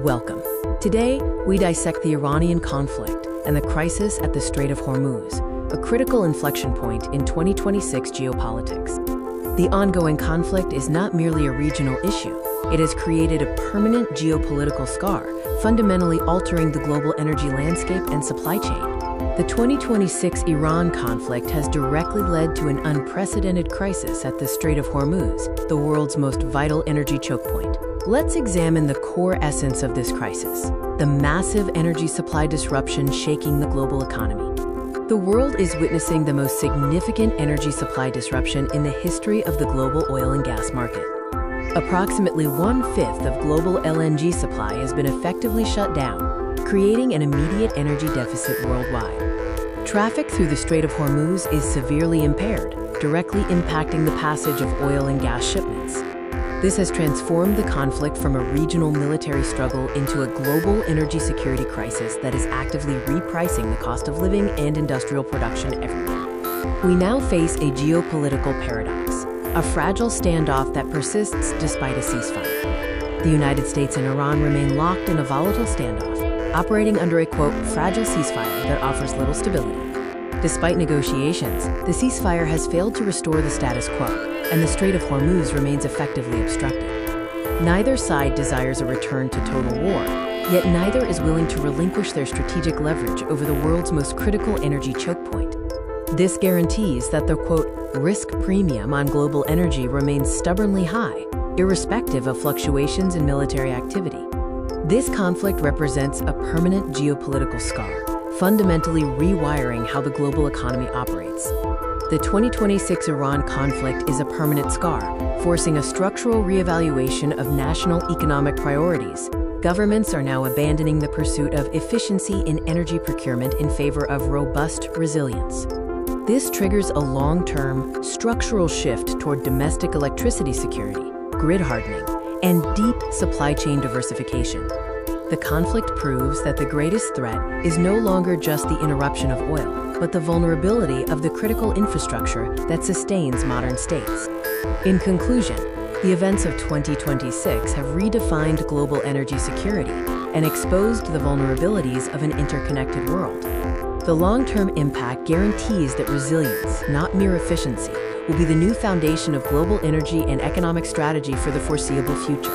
Welcome. Today, we dissect the Iranian conflict and the crisis at the Strait of Hormuz, a critical inflection point in 2026 geopolitics. The ongoing conflict is not merely a regional issue. It has created a permanent geopolitical scar, fundamentally altering the global energy landscape and supply chain. The 2026 Iran conflict has directly led to an unprecedented crisis at the Strait of Hormuz, the world's most vital energy choke point. Let's examine the core essence of this crisis, the massive energy supply disruption shaking the global economy. The world is witnessing the most significant energy supply disruption in the history of the global oil and gas market. Approximately 1/5 of global LNG supply has been effectively shut down, creating an immediate energy deficit worldwide. Traffic through the Strait of Hormuz is severely impaired, directly impacting the passage of oil and gas shipments. This has transformed the conflict from a regional military struggle into a global energy security crisis that is actively repricing the cost of living and industrial production everywhere. We now face a geopolitical paradox, a fragile standoff that persists despite a ceasefire. The United States and Iran remain locked in a volatile standoff, operating under a, quote, fragile ceasefire that offers little stability. Despite negotiations, the ceasefire has failed to restore the status quo, and the Strait of Hormuz remains effectively obstructed. Neither side desires a return to total war, yet neither is willing to relinquish their strategic leverage over the world's most critical energy choke point. This guarantees that the, quote, risk premium on global energy remains stubbornly high, irrespective of fluctuations in military activity. This conflict represents a permanent geopolitical scar, fundamentally rewiring how the global economy operates. The 2026 Iran conflict is a permanent scar, forcing a structural reevaluation of national economic priorities. Governments are now abandoning the pursuit of efficiency in energy procurement in favor of robust resilience. This triggers a long-term, structural shift toward domestic electricity security, grid hardening, and deep supply chain diversification. The conflict proves that the greatest threat is no longer just the interruption of oil, but the vulnerability of the critical infrastructure that sustains modern states. In conclusion, the events of 2026 have redefined global energy security and exposed the vulnerabilities of an interconnected world. The long-term impact guarantees that resilience, not mere efficiency, will be the new foundation of global energy and economic strategy for the foreseeable future.